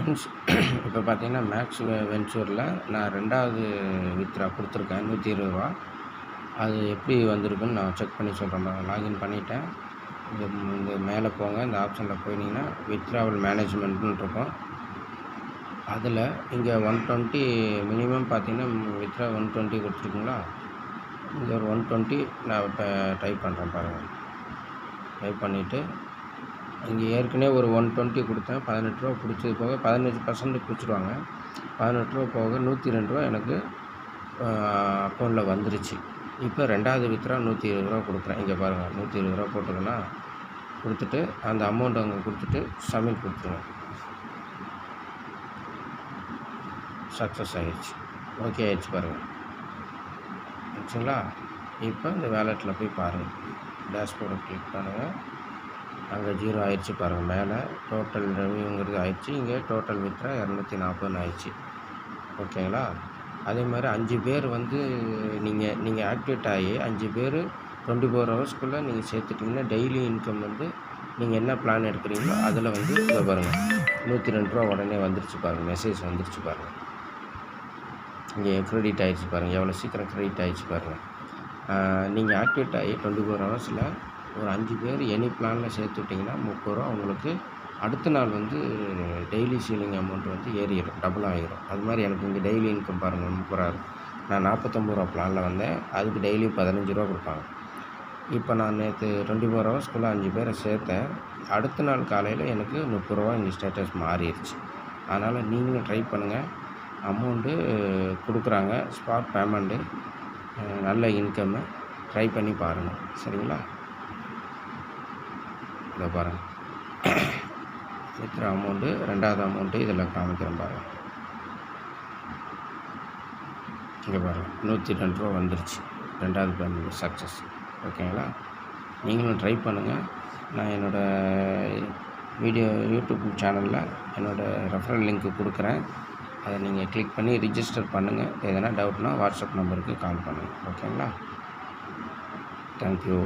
Friends, இப்போ பார்த்தீங்கன்னா maths வென்ச்சூரில் நான் 2வது வித்ட்ரா கொடுத்துருக்கேன் ரூ. 120. அது எப்படி வந்திருக்குன்னு நான் செக் பண்ணி சொல்கிறேன் பாருங்க. லாகின் பண்ணிவிட்டேன். இந்த மேலே போங்க, இந்த ஆப்ஷனில் போனீங்கன்னா வித்ட்ராவல் மேனேஜ்மெண்ட்னு இருக்கும். அதில் இங்கே 120 மினிமம் பார்த்தீங்கன்னா வித்ட்ரா 120 கொடுத்துருக்குங்களா. இங்கே ஒரு 120 நான் இப்போ டைப் பண்ணுறேன் பாருங்கள். டைப் பண்ணிவிட்டு இங்கே ஏற்கனவே ஒரு 120 கொடுத்தேன். ரூ. 18 பிடிச்சது போக 15% பிடிச்சிடுவாங்க. ரூ. 18 போக ரூ. 102 எனக்கு அக்கௌண்ட்டில் வந்துருச்சு. இப்போ 2வது வித்ட்ரா ரூ. 120 கொடுக்குறேன். இங்கே பாருங்கள், ரூ. 120 போட்டுக்கன்னா கொடுத்துட்டு அந்த அமௌண்ட் அங்கே கொடுத்துட்டு சப்மிட் கொடுத்துருங்க. சக்ஸஸ் ஆகிடுச்சு. ஓகே ஆகிடுச்சு பாருங்கள். ஆச்சுங்களா. இப்போ இந்த வேலெட்டில் போய் பாருங்கள். டேஷ்போர்டை கிளிக் பண்ணுங்கள். அங்கே 0 ஆயிடுச்சு பாருங்கள். மேலே டோட்டல் ரெவன்யூங்கிறது ஆயிடுச்சு. இங்கே டோட்டல் வித்ட்ரா 240 ஆயிடுச்சு. ஓகேங்களா. அதே மாதிரி 5 பேர் வந்து நீங்கள் ஆக்டிவேட் ஆகி 5 பேர் 24 ஹவர்ஸ்க்குள்ளே நீங்கள் சேர்த்துட்டிங்கன்னா டெய்லி இன்கம் வந்து நீங்கள் என்ன பிளான் எடுக்கிறீங்களோ அதில் வந்து இதை பாருங்கள் ரூ. 102 உடனே வந்துருச்சு பாருங்கள். மெசேஜ் வந்துருச்சு பாருங்கள். இங்கே க்ரெடிட் ஆகிடுச்சு பாருங்கள். எவ்வளோ சீக்கிரம் க்ரெடிட் ஆகிடுச்சு பாருங்கள். நீங்கள் ஆக்டிவேட் ஆகி 24 ஹவர்ஸில் ஒரு 5 பேர் எனி பிளானில் சேர்த்து விட்டிங்கன்னா ரூ. 30 உங்களுக்கு அடுத்த நாள் வந்து டெய்லி சீலிங் அமௌண்ட் வந்து ஏறிடும், டபுள் ஆகிடும். அது மாதிரி எனக்கு இங்கே டெய்லி இன்கம் பாருங்கள் ரூ. 30. நான் ரூ. 49 பிளானில் வந்தேன். அதுக்கு டெய்லி ரூ. 15 கொடுப்பாங்க. இப்போ நான் நேற்று 24 ஹவர்ஸ்க்குள்ளே 5 பேரை சேர்த்தேன். அடுத்த நாள் காலையில் எனக்கு ரூ. 30 இங்கே ஸ்டேட்டஸ் மாறிடுச்சு. அதனால் நீங்களும் ட்ரை பண்ணுங்கள். அமௌண்ட்டு கொடுக்குறாங்க, ஸ்பாட் பேமெண்ட்டு, நல்ல இன்கம்மு. ட்ரை பண்ணி பாருங்கள். சரிங்களா. இதை பாருங்கள், வித்ட்ரா அமௌண்ட்டு 2வது அமௌண்ட்டு இதில் காமிக்கிறேன் பாருங்கள். இங்கே பாருங்கள் ரூ. 102 வந்துருச்சு. 2வது பேமெண்ட் சக்ஸஸ். ஓகேங்களா. நீங்களும் ட்ரை பண்ணுங்கள். நான் என்னோடய யூடியூப் சேனலில் என்னோடய ரெஃபரல் லிங்க்கு கொடுக்குறேன். அதை நீங்கள் கிளிக் பண்ணி ரிஜிஸ்டர் பண்ணுங்கள். எதனா டவுட்னால் வாட்ஸ்அப் நம்பருக்கு கால் பண்ணுங்கள். ஓகேங்களா. தேங்க்யூ.